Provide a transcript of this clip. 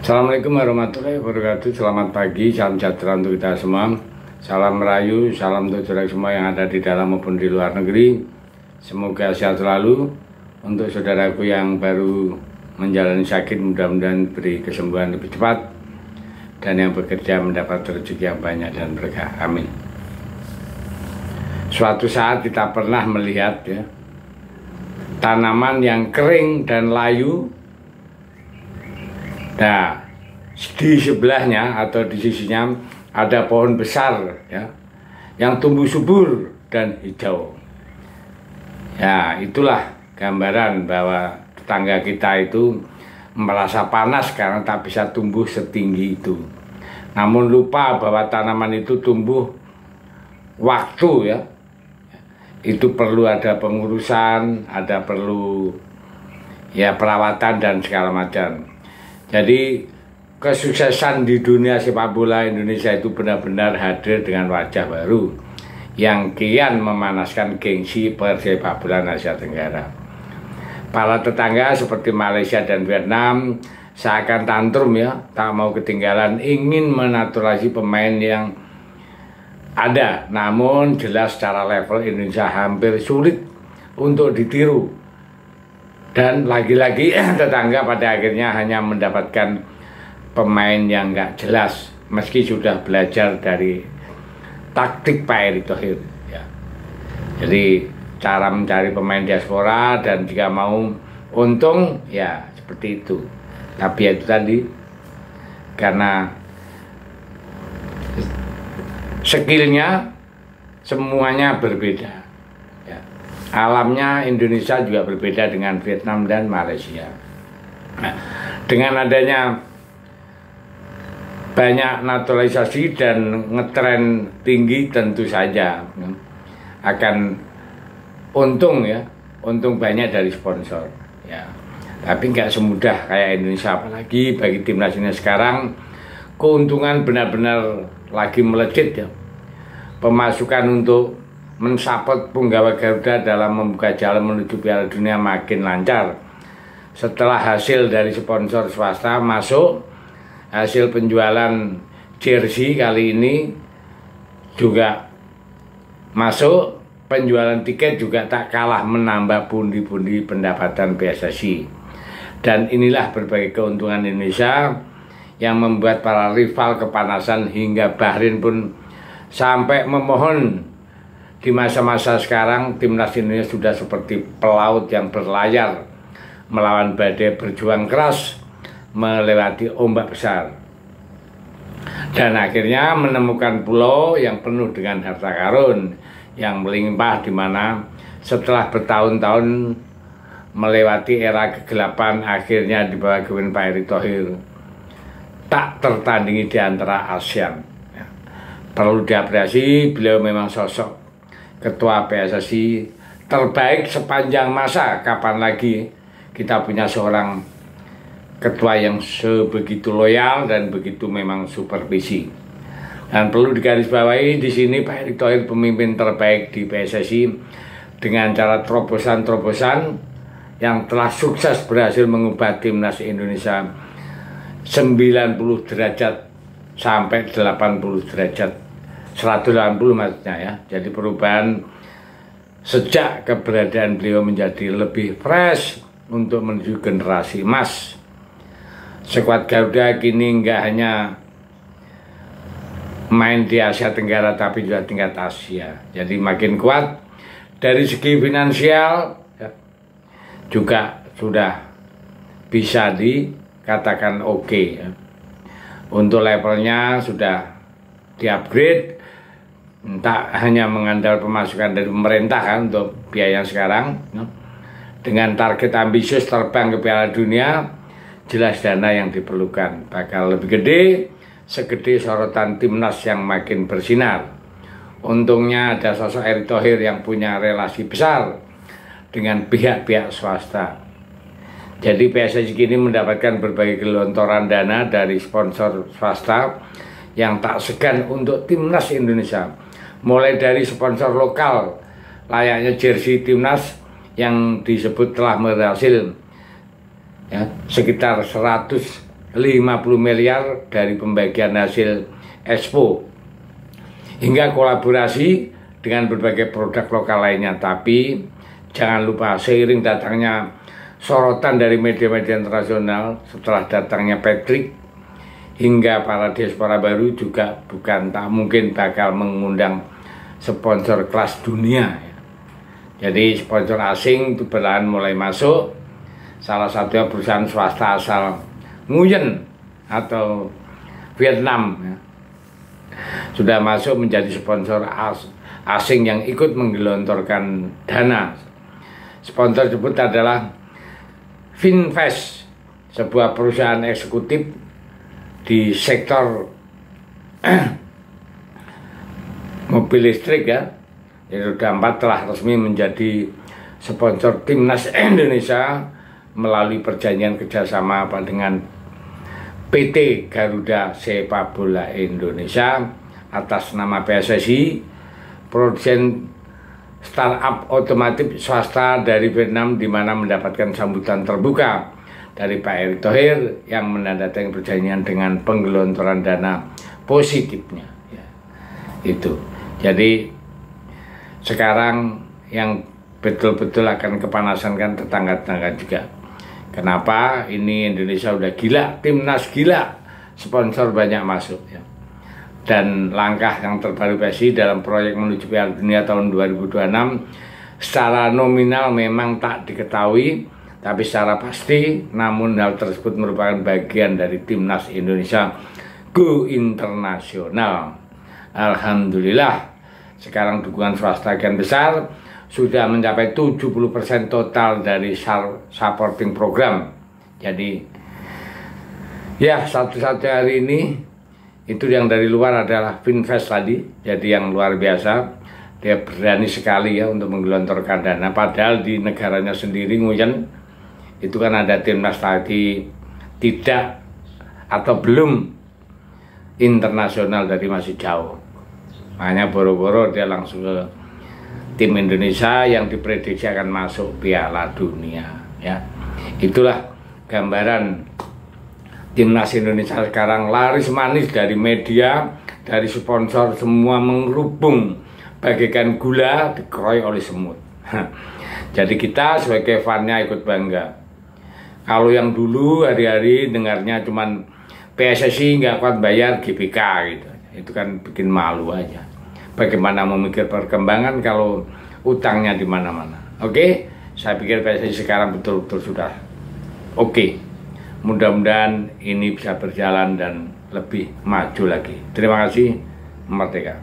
Assalamualaikum warahmatullahi wabarakatuh. Selamat pagi, salam sejahtera untuk kita semua. Salam merayu, salam untuk saudara semua yang ada di dalam maupun di luar negeri. Semoga sehat selalu. Untuk saudaraku yang baru menjalani sakit, mudah-mudahan beri kesembuhan lebih cepat. Dan yang bekerja mendapat rezeki yang banyak dan berkah. Amin. Suatu saat kita pernah melihat ya, tanaman yang kering dan layu. Nah, di sebelahnya atau di sisinya ada pohon besar ya, yang tumbuh subur dan hijau. Ya, itulah gambaran bahwa tetangga kita itu merasa panas karena tak bisa tumbuh setinggi itu. Namun lupa bahwa tanaman itu tumbuh waktu ya. Itu perlu ada pengurusan, ada perlu ya perawatan dan segala macam. Jadi kesuksesan di dunia sepak bola Indonesia itu benar-benar hadir dengan wajah baru yang kian memanaskan gengsi persepak bolaan Asia Tenggara. Para tetangga seperti Malaysia dan Vietnam seakan tantrum ya, tak mau ketinggalan, ingin menaturalisasi pemain yang ada, namun jelas secara level Indonesia hampir sulit untuk ditiru. Dan lagi-lagi tetangga pada akhirnya hanya mendapatkan pemain yang nggak jelas, meski sudah belajar dari taktik Pak Erick Thohir ya. Jadi cara mencari pemain diaspora dan jika mau untung ya seperti itu. Tapi ya itu tadi, karena skillnya semuanya berbeda. Alamnya Indonesia juga berbeda dengan Vietnam dan Malaysia. Nah, dengan adanya banyak naturalisasi dan ngetren tinggi tentu saja akan untung ya, untung banyak dari sponsor ya. Tapi nggak semudah kayak Indonesia, apalagi bagi timnas ini sekarang keuntungan benar-benar lagi melejit ya. Pemasukan untuk mensupport punggawa Garuda dalam membuka jalan menuju Piala Dunia makin lancar. Setelah hasil dari sponsor swasta masuk, hasil penjualan jersey kali ini juga masuk, penjualan tiket juga tak kalah menambah pundi-pundi pendapatan PSSI. Dan inilah berbagai keuntungan Indonesia yang membuat para rival kepanasan hingga Bahrain pun sampai memohon. Di masa-masa sekarang timnas Indonesia sudah seperti pelaut yang berlayar melawan badai, berjuang keras melewati ombak besar dan akhirnya menemukan pulau yang penuh dengan harta karun yang melimpah, di mana setelah bertahun-tahun melewati era kegelapan akhirnya di bawah kepemimpinan Pak Erick Thohir tak tertandingi di antara ASEAN. Perlu diapresiasi, beliau memang sosok Ketua PSSI terbaik sepanjang masa. Kapan lagi kita punya seorang ketua yang sebegitu loyal dan begitu memang supervisi. Dan perlu digarisbawahi di sini Pak Erick Thohir pemimpin terbaik di PSSI dengan cara terobosan-terobosan yang telah sukses berhasil mengubah timnas Indonesia 90 derajat sampai 80 derajat. 180 maksudnya ya. Jadi perubahan sejak keberadaan beliau menjadi lebih fresh untuk menuju generasi emas. Skuad Garuda kini nggak hanya main di Asia Tenggara tapi juga tingkat Asia. Jadi makin kuat dari segi finansial ya, juga sudah bisa dikatakan oke ya. Untuk levelnya sudah di-upgrade. Tak hanya mengandalkan pemasukan dari pemerintah kan untuk biaya sekarang, dengan target ambisius terbang ke Piala Dunia, jelas dana yang diperlukan bakal lebih gede, segede sorotan timnas yang makin bersinar. Untungnya ada sosok Erick Thohir yang punya relasi besar dengan pihak-pihak swasta. Jadi PSSI kini mendapatkan berbagai gelontoran dana dari sponsor swasta yang tak segan untuk timnas Indonesia. Mulai dari sponsor lokal layaknya jersey timnas yang disebut telah berhasil ya, sekitar 180 50 miliar dari pembagian hasil Expo, hingga kolaborasi dengan berbagai produk lokal lainnya. Tapi jangan lupa, seiring datangnya sorotan dari media-media internasional setelah datangnya Patrick, hingga para diaspora baru juga bukan tak mungkin bakal mengundang sponsor kelas dunia. Jadi sponsor asing itu perlahan mulai masuk. Salah satunya perusahaan swasta asal Nguyen atau Vietnam ya, sudah masuk menjadi sponsor asing yang ikut menggelontorkan dana. Sponsor tersebut adalah Finvest, sebuah perusahaan eksekutif di sektor mobil listrik ya. Jadi roda 4 telah resmi menjadi sponsor Timnas Indonesia melalui perjanjian kerjasama dengan PT Garuda Sepak Bola Indonesia atas nama PSSI, produsen startup otomotif swasta dari Vietnam, di mana mendapatkan sambutan terbuka dari Pak Erick Thohir yang menandatangani perjanjian dengan penggelontoran dana positifnya. Ya, itu. Jadi sekarang yang betul-betul akan kepanasan kan tetangga-tetangga juga. Kenapa? Ini Indonesia udah gila, timnas gila, sponsor banyak masuk ya. Dan langkah yang terbaru PSSI dalam proyek menuju Piala Dunia tahun 2026 secara nominal memang tak diketahui, tapi secara pasti, namun hal tersebut merupakan bagian dari timnas Indonesia go internasional. Alhamdulillah, sekarang dukungan swasta kian besar, sudah mencapai 70% total dari supporting program. Jadi ya, satu-satunya hari ini itu yang dari luar adalah Finvest tadi. Jadi yang luar biasa, dia berani sekali ya untuk menggelontorkan dana, padahal di negaranya sendiri Nguyen itu kan ada timnas tadi tidak atau belum internasional, dari masih jauh. Makanya boro-boro dia langsung ke tim Indonesia yang diprediksi akan masuk Piala Dunia ya. Itulah gambaran timnas Indonesia sekarang, laris manis dari media, dari sponsor, semua mengerubung bagaikan gula dikeroyok oleh semut. Jadi kita sebagai fannya ikut bangga. Kalau yang dulu hari-hari dengarnya cuman PSSI nggak kuat bayar GBK gitu, itu kan bikin malu aja. Bagaimana memikir perkembangan kalau utangnya di mana-mana. Oke, saya pikir PSSI sekarang betul-betul sudah oke. Mudah-mudahan ini bisa berjalan dan lebih maju lagi. Terima kasih. Merdeka.